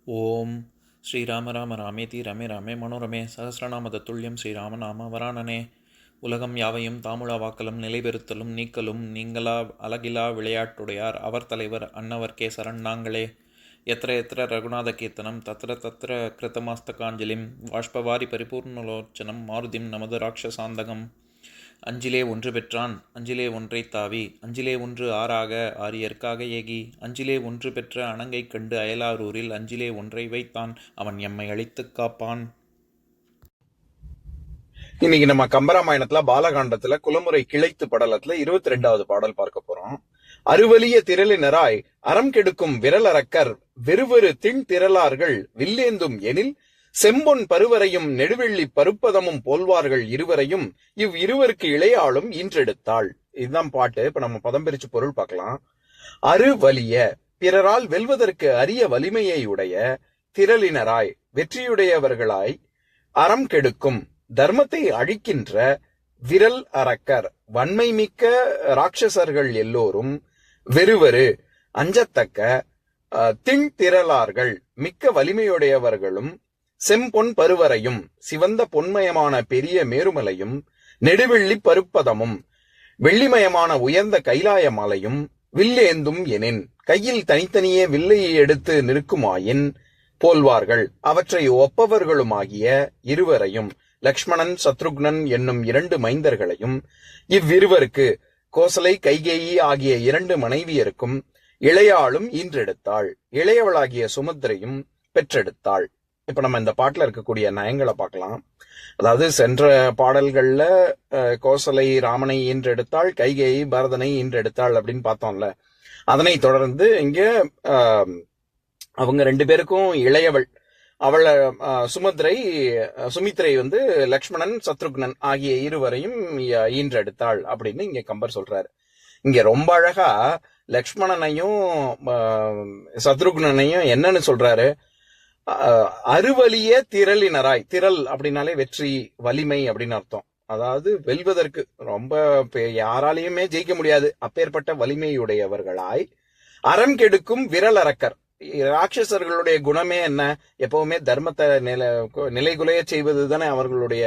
ஓம் ஸ்ரீராம ராம ராமேதி ரமே ராமே மனோரமே சகசிரநாம தத்துல்யம் ஸ்ரீராம நாம வராணனே. உலகம் யாவையும் தாமுழா வாக்கலும் நிலைபெறுத்தலும் நீக்கலும் நீங்களா அழகிலா விளையாட்டுடையார் அவர் தலைவர் அன்னவர் சரண் நாங்களே. எத்திர எத்திர ரகுநாத கீர்த்தனம் தத்திர தத்திர கிருத்தமாஸ்தகாஞ்சலிம் வாஷ்பவாரி பரிபூர்ணலோச்சனம் மாருதிம் நமது ராட்சசாந்தகம். அஞ்சிலே ஒன்று பெற்றான் அஞ்சிலே ஒன்றை தாவி அஞ்சிலே ஒன்று ஆறாக ஆரியர்க்காக ஏகி அஞ்சிலே ஒன்று பெற்ற அணங்கை கண்டு அயலாரூரில் அஞ்சிலே ஒன்றை வைத்தான் அவன் எம்மை அழித்துக் காப்பான். இன்னைக்கு நம்ம கம்பராமாயணத்துல பாலகாண்டத்துல குலமுறை கிளைத்து படலத்துல 22வது பாடல் பார்க்க போறோம். அருவலிய திரளினராய் அறம் கெடுக்கும் விரலரக்கர் வெறுவெறு திண் திரளார்கள் வில்லேந்தும் எனில் செம்பொன் பருவரையும் நெடுவெள்ளி பருப்பதமும் போல்வார்கள் இருவரையும் இருவருக்கு இளையாளும் ஈன்றெடுத்தாள். இதுதான் பாட்டு. இப்ப நம்ம பதம் பிரிச்சு பொருள் பார்க்கலாம். அருவலிய பிறரால் வெல்வதற்கு அரிய வலிமையை உடைய திரளினராய் வெற்றியுடையவர்களாய் அறம் கெடுக்கும் தர்மத்தை அழிக்கின்ற விரல் அரக்கர் வன்மை மிக்க ராட்சசர்கள் எல்லோரும் வெறுவரு அஞ்சத்தக்க திண் திரளார்கள் மிக்க வலிமையுடையவர்களும் செம்பொன் பருவரையும் சிவந்த பொன்மயமான பெரிய மேருமலையும் நெடுவெள்ளி பருப்பதமும் வெள்ளிமயமான உயர்ந்த கைலாய மலையும் வில்லேந்தும் எனின் கையில் தனித்தனியே வில்லை எடுத்து நிற்குமாயின் போல்வார்கள் அவற்றை ஒப்பவர்களுமாகிய இருவரையும் லக்ஷ்மணன் சத்ருக்னன் என்னும் 2 மைந்தர்களையும் இவ்விருவருக்கு கோசலை கைகேயி ஆகிய 2 மனைவியருக்கும் இளையாளும் ஈன்றெடுத்தாள். இளையவளாகிய சுமத்திரையும் பெற்றெடுத்தாள். இப்ப நம்ம இந்த பாட்டுல இருக்கக்கூடிய நயங்களை பார்க்கலாம். அதாவது சென்ற பாடல்கள்ல கோசலை ராமனை ஈன்றெடுத்தாள், கைகேயி பரதனை ஈன்றெடுத்தாள் அப்படின்னு பார்த்தோம்ல. அதனை தொடர்ந்து இங்க அவங்க 2 பேருக்கும் இளையவள் அவளை சுமித்திரை வந்து லக்ஷ்மணன் சத்ருக்னன் ஆகிய இருவரையும் ஈன்றெடுத்தாள் அப்படின்னு இங்க கம்பர் சொல்றாரு. இங்க ரொம்ப அழகா லக்ஷ்மணனையும் சத்ருக்னனையும் என்னன்னு சொல்றாரு, அருவலிய திரளினராய். திரள் அப்படின்னாலே வெற்றி வலிமை அப்படின்னு அர்த்தம். அதாவது வெல்வதற்கு ரொம்ப யாராலையுமே ஜெயிக்க முடியாது அப்பேற்பட்ட வலிமையுடையவர்களாய் அறம் கெடுக்கும் விரல் அரக்கர். ராட்சசர்களுடைய குணமே என்ன? எப்பவுமே தர்மத்தை நிலைகுலைய செய்வது தானே அவர்களுடைய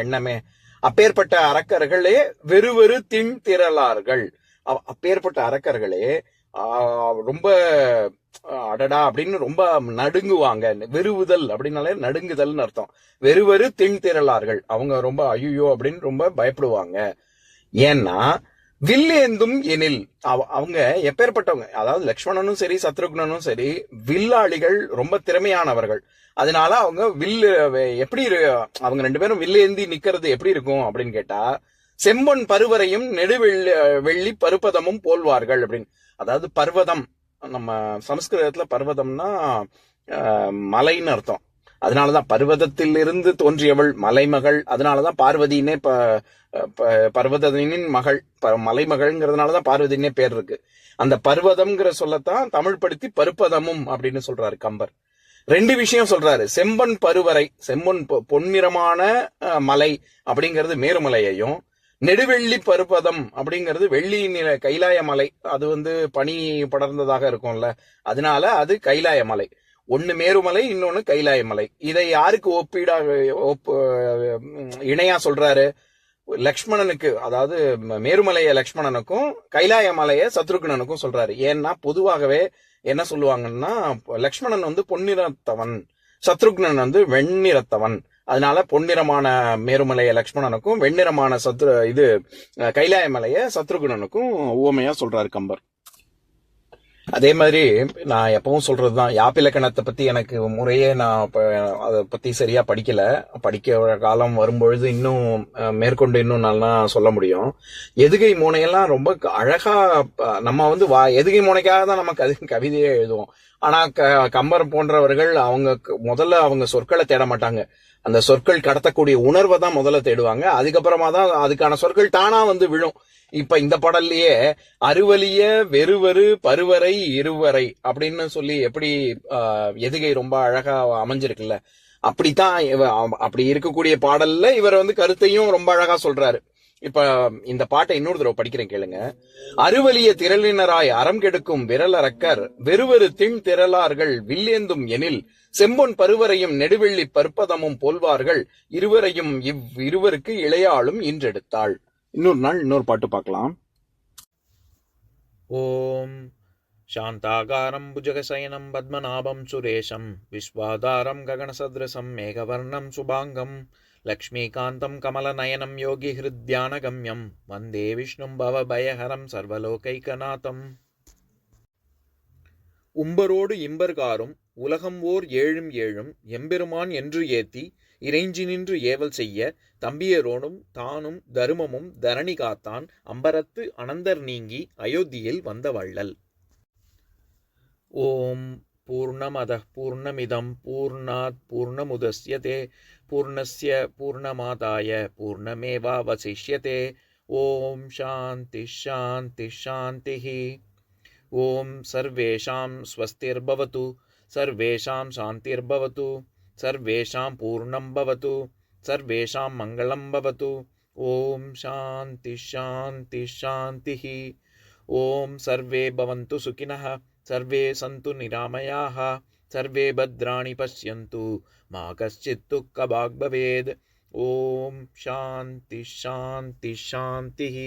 எண்ணமே. அப்பேற்பட்ட அரக்கர்களே வெறுவெறு திண் திரளார்கள். அப்பேற்பட்ட அரக்கர்களே ரொம்ப அடடா அப்படின்னு ரொம்ப நடுங்குவாங்க. வெறுவுதல் அப்படின்னாலே நடுங்குதல்னு அர்த்தம். வெறுவெறு திண் திரளார்கள். அவங்க ரொம்ப ஐயோ அப்படின்னு ரொம்ப பயப்படுவாங்க. ஏன்னா வில்லேந்தும் எனில் அவங்க எப்பேற்பட்டவங்க, அதாவது லக்ஷ்மணனும் சரி சத்ருக்னனும் சரி வில்லாளிகள், ரொம்ப திறமையானவர்கள். அதனால அவங்க வில்லு எப்படி அவங்க 2 பேரும் வில்லேந்தி நிக்கிறது எப்படி இருக்கும் அப்படின்னு கேட்டா, செம்பொன் பருவரையும் வெள்ளி பருப்பதமும் போல்வார்கள் அப்படின்னு. அதாவது பர்வதம், நம்ம சமஸ்கிருதத்துல பர்வதம்னா மலைன்னு அர்த்தம். அதனாலதான் பர்வதத்தில் இருந்து தோன்றியவள் மலைமகள். அதனாலதான் பார்வதினே பர்வதனின் மகள் மலைமகள்ங்கிறதுனாலதான் பார்வதினே பேர் இருக்கு. அந்த பர்வதம்ங்கிற சொல்லத்தான் தமிழ் படுத்தி பருப்பதமும் அப்படின்னு சொல்றாரு கம்பர். 2 விஷயம் சொல்றாரு. செம்பன் பருவரை, செம்பொன் பொன்னிறமான மலை அப்படிங்கிறது மேருமலையையும், நெடுவெள்ளி பருப்பதம் அப்படிங்கிறது வெள்ளி நில கைலாய மலை. அது வந்து பனி படர்ந்ததாக இருக்கும்ல, அதனால அது கைலாய மலை. ஒன்னு மேருமலை, இன்னொன்னு கைலாய மலை. இதை யாருக்கு இணையா சொல்றாரு? லக்ஷ்மணனுக்கு, அதாவது மேருமலைய லக்ஷ்மணனுக்கும் கைலாய மலைய சத்ருக்னனுக்கும் சொல்றாரு. ஏன்னா பொதுவாகவே என்ன சொல்லுவாங்கன்னா, லக்ஷ்மணன் வந்து பொன்னிறத்தவன், சத்ருக்னன் வந்து வெண்ணிறத்தவன். அதனால பொன்னிறமான மேருமலைய லக்ஷ்மணனுக்கும் வெண்ணிறமான கைலாய மலைய சத்ருகுணனுக்கும் உவமையா சொல்றாரு கம்பர். அதே மாதிரி நான் எப்பவும் சொல்றதுதான், யாப்பிலக்கணத்தை பத்தி எனக்கு முறையே நான் அதை பத்தி சரியா படிக்க காலம் வரும்பொழுது இன்னும் மேற்கொண்டு இன்னும் நல்லா சொல்ல முடியும். எதுகை மோனையெல்லாம் ரொம்ப அழகா நம்ம வந்து எதுகை மோனைக்காக தான் நம்ம கவிதையே எழுதுவோம். ஆனா கம்பர் போன்றவர்கள் முதல்ல அவங்க சொற்களை தேட மாட்டாங்க. அந்த சொற்கள் கடத்தக்கூடிய உணர்வை தான் முதல்ல தேடுவாங்க. அதுக்கப்புறமா தான் அதுக்கான சொற்கள் தானா வந்து விழும். இப்ப இந்த பாடல்லையே அருவலிய வெறுவரு பருவரை இருவரை அப்படின்னு சொல்லி எப்படி எதுகை ரொம்ப அழகா அமைஞ்சிருக்குல்ல, அப்படித்தான் அப்படி இருக்கக்கூடிய பாடல்ல இவர் வந்து கருத்தையும் ரொம்ப அழகா சொல்றாரு. இப்ப இந்த பாட்டை இன்னொரு தடவை படிக்கிறேன் கேளுங்க. அருவலிய திரளினராய் அறம் கெடுக்கும் விரலரக்கர் வெறுவெறு திண் திரளார்கள் வில்லேந்தும் எனில் செம்பொன் பருவரையும் நெடுவெள்ளி பற்பதமும் போல்வார்கள் இருவரையும் இருவருக்கு இளையாளும் இன்றெடுத்தாள். இன்னொரு நாள் இன்னொரு பாட்டு பார்க்கலாம். ஓம் சாந்தாகாரம் புஜகசயனம் பத்மநாபம் சுரேஷம் விஸ்வாதாரம் ககனசத்ரசம் மேகவர்ணம் சுபாங்கம் லக்ஷ்மீகாந்தம் கமலநயனம் யோகி ஹிருத்யானகம்யம் வந்தே விஷ்ணும் பவபயஹரம் சர்வலோகைகநாதம். உம்பரோடு இம்பர்காரும் உலகம் ஓர் ஏழும் ஏழும் எம்பெருமான் என்று ஏத்தி இறைஞ்சி நின்று ஏவல் செய்ய தம்பியரோனும் தானும் தருமமும் தரணி காத்தான் அம்பரத்து அனந்தர் நீங்கி அயோத்தியில் வந்த வள்ளல். ஓம் பூர்ணமதః பூர்ணமிதம் பூர்ணாத் பூர்ணமுதஸ்யதே பூர்ணஸ்ய பூர்ணமாதாய பூர்ணமேவாவசிஷ்யதே. ஓம் சாந்தி சாந்தி சாந்திः. ஓம் சர்வேஷாம் ஸ்வஸ்திர்பவது சர்வேஷாம் சாந்திர்பவது சர்வேஷாம் பூர்ணம் பவது சர்வேஷாம் மங்களம் பவது. ஓம் சாந்தி சாந்தி சாந்திः. ஓம் சர்வே பவந்து சுகினः சர்வே சந்து நிராமயாः சர்வே பத்ராணி பஷ்யந்து மா கஷ்சித் துக்கபாக் பவேத். ஓம் சாந்தி சாந்தி சாந்திः.